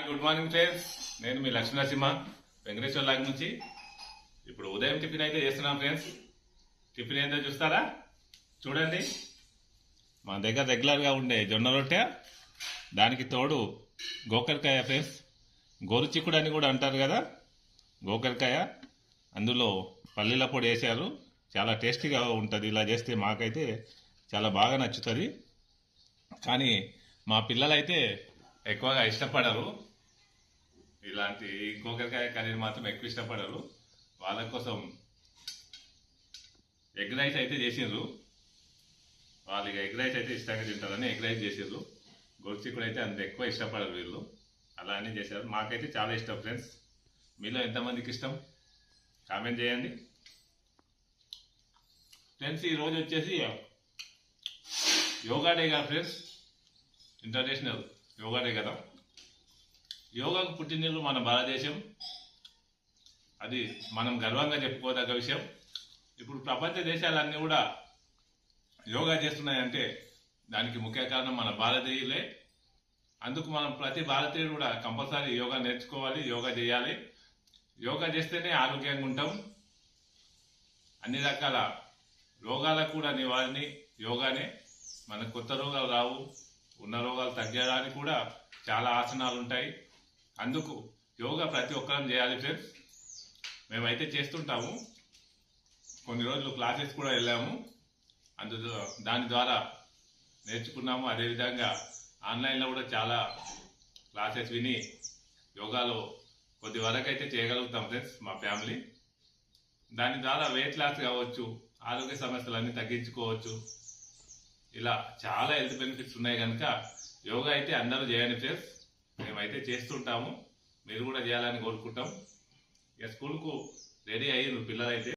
Good morning friends. నేను మీ Lakshminarasimha Venkateswara log నుంచి. ఇప్పుడు ఉదయం టిఫిన్ అయితే చేస్తున్నాం ఫ్రెండ్స్. టిఫిన్ ఏంటో చూస్తారా? చూడండి, మా దగ్గర రెగ్యులర్గా ఉండే జొన్న రొట్టె, దానికి తోడు గోకరకాయ ఫ్రెండ్స్. గోరుచిక్కుడు అని కూడా అంటారు కదా, గోకరకాయ. అందులో పల్లీల పొడి వేసారు, చాలా టేస్టీగా ఉంటుంది. ఇలా చేస్తే మాకైతే చాలా బాగా నచ్చుతుంది. కానీ మా పిల్లలైతే ఎక్కువగా ఇష్టపడరు, ఇలాంటి గోకరకాయ కర్రీని మాత్రం ఎక్కువ ఇష్టపడరు. వాళ్ళ కోసం ఎగ్ రైస్ అయితే చేసిండ్రు. వాళ్ళకి ఎగ్ రైస్ అయితే ఇష్టంగా తింటారని ఎగ్ రైస్ చేసిండ్రు. గోరుచిక్కుడు అయితే అంత ఎక్కువ ఇష్టపడరు వీళ్ళు, అలా అని చేశారు. మాకైతే చాలా ఇష్టం ఫ్రెండ్స్. మీలో ఎంతమందికి ఇష్టం కామెంట్ చేయండి ఫ్రెండ్స్. ఈరోజు వచ్చేసి యోగా డే కదా ఫ్రెండ్స్, ఇంటర్నేషనల్ యోగా డే కదా. యోగాకు పుట్టినిల్లు మన భారతదేశం, అది మనం గర్వంగా చెప్పుకోదగ్గ విషయం. ఇప్పుడు ప్రపంచ దేశాలన్నీ కూడా యోగా చేస్తున్నాయంటే దానికి ముఖ్య కారణం మన భారతీయులే. అందుకు మనం ప్రతి భారతీయుడు కూడా కంపల్సరీ యోగా నేర్చుకోవాలి, యోగా చేయాలి. యోగా చేస్తేనే ఆరోగ్యంగా ఉంటాం. అన్ని రకాల రోగాలకు కూడా నివారణ యోగానే. మనకు కొత్త రోగాలు రావు, ఉన్న రోగాలు తగ్గడానికి కూడా చాలా ఆసనాలు ఉంటాయి. అందుకు యోగా ప్రతి ఒక్కరం చేయాలి ఫ్రెండ్స్. మేమైతే చేస్తుంటాము, కొన్ని రోజులు క్లాసెస్ కూడా వెళ్ళాము, దాని ద్వారా నేర్చుకున్నాము. అదేవిధంగా ఆన్లైన్లో కూడా చాలా క్లాసెస్ విని యోగాలో కొద్ది వరకు అయితే చేయగలుగుతాం ఫ్రెండ్స్ మా ఫ్యామిలీ. దాని ద్వారా వెయిట్ లాస్ కావచ్చు, ఆరోగ్య సమస్యలన్నీ తగ్గించుకోవచ్చు. ఇలా చాలా హెల్త్ బెనిఫిట్స్ ఉన్నాయి కనుక యోగా అయితే అందరూ చేయండి ఫ్రెండ్స్. మేమైతే చేస్తుంటాము, మీరు కూడా చేయాలని కోరుకుంటాం. ఇక స్కూల్కు రెడీ అయ్యారు పిల్లలైతే.